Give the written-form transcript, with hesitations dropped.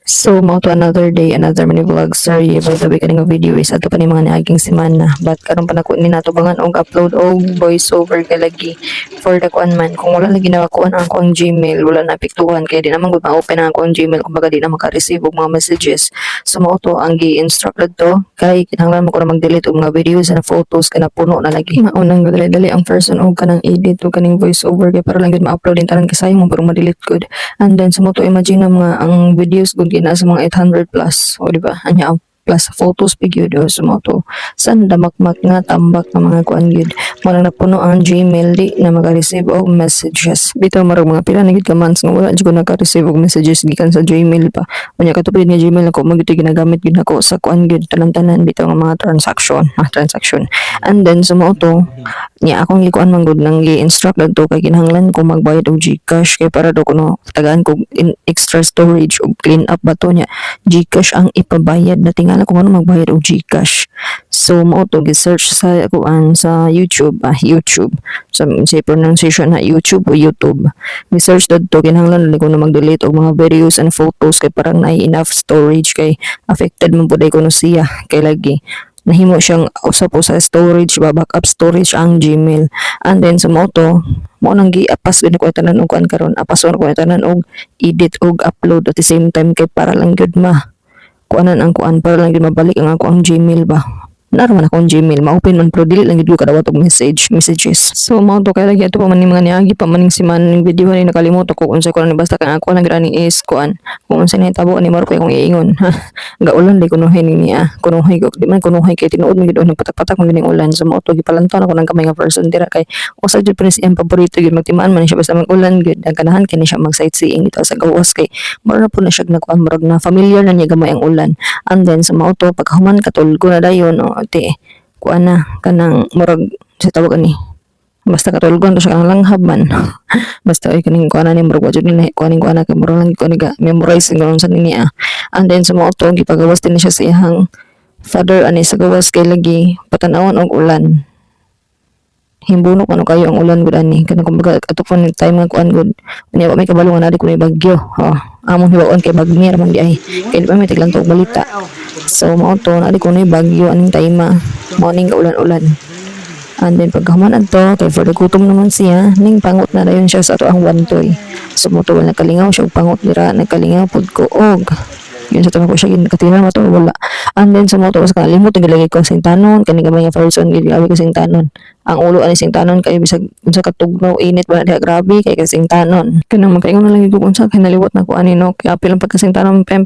So, mao to another day, another mini vlog. Sorry, by the way, kaning video is ato pa ni mga niaging semana. But karon pa nako ni nato bangan og upload og voice over kay lagi for the kuan man. Kung wala lagi nakakuan ang akong Gmail, wala na apektuhan kay di naman gud ma-open ang akong Gmail kumbaga di na maka-receive og mga messages. So, mao to ang gi-instructed to kay kinahanglan mo ko na mag-delete og mga videos and photos kana puno na lagi. Maunang dali-dali ang person og kanang edit o kaning voice over kay para lang gud ma-upload din tanan kasayong mo pero ma-delete gud. And then sa mo to imagine na mga ang videos gud na sa mga 800 plus o di ba anya ang plus photos pig yun sa mo to san damakmak nga tambak ng mga kuan gyud mo nang napuno ang Gmail di na maka-receive og messages bitaw marag mga pila na gid ka months nga wala jud ko naka-receive og messages gikan sa Gmail pa unya katupid nga Gmail ako magito ginagamit gid nako sa kuan gyud tanan-tanan bitaw nga mga transaction and then sa mo to nya akong gikuan man gud nang gi-instruct adto kay kinahanglan ko magbayad og GCash kay para do kuno tagaan ko extra storage og clean up ba to nya GCash ang ipabayad na tingala kung ano magbayad og GCash. So mo to gi-search sa kuan sa YouTube sa pronunciation na YouTube o YouTube. Gi-search dito kinahanglan ko na mag-delete og mga videos and photos kay parang na enough storage kay affected man pud ko no siya kay lagi nahimo siyang usa po sa storage backup storage ang Gmail and then sa mo to mo nang gi-apas gid ko tanan og kuan karon apason ko tanan og edit og upload at the same time kay para lang gyud kuanan ang kuan para lang gyud mabalik ang ako ang Gmail ba naman akong Gmail ma-open man pero dili lang gyud ko kadawat og messages so mao to kay lagi ato pa man ni mga niagi pa maning siman ning video ni nakalimot ko unsay ko lang basta kang ako lang gani is kuan kung unsay nahitabo ni maro ko akong iingon gaulan di kunuhay ni kunuhay ko di man kunuhay kay tinuod man gyud og patak-patak man gining ulan so mao to gipalantaw ako ng kamay nga person dira kay usa jud pa ang paborito gyud magtimaan man siya basta mag-ulan gyud ang ganahan kini siya mag sightseeing dito sa gawas kay maro na po na siya nagkuan murag na familiar na niya gamay ang ulan and then sa mao to pagkahuman katulgo na dayon ate kuan na kanang murag sa tawag ani basta katulgon to siya kanang langhab man basta ay kaning kuan ni murag wajud ni kuaning kuan kay murag lang kuan ga memorize ngon sa nini and then sa mao to gipagawas din siya sa iyang father ani sa gawas kay lagi patanawon og ulan himbunok ano kayo ang ulan gud ani kanang kumbaga ato pa ni time nga kuan gud unya wa may kabalo nga nadi kun bagyo among hibaon kay bagmir man di ay kay di pa may tiglang og balita so mao to nadi kun bagyo aning time morning ka ulan-ulan and then pagkahuman adto kay for the gutom naman siya ning pangot na dayon siya sa ato ang wantoy so mo to wala nakalingaw siya og pangot dira nakalingaw pud ko og yun sa tama ko siya ginakatiran mo to wala and then sa mo to sa kalimot gilagay ko sing tanon kani gamay nga person gilagay ko sing tanon ang ulo ani sing tanon kay bisag unsa katugnaw init ba diha grabe kay kasing tanon kanang magkaingon na lang gyud ko unsa kay naliwat na ko ani no kay apil ang pagkasing tanon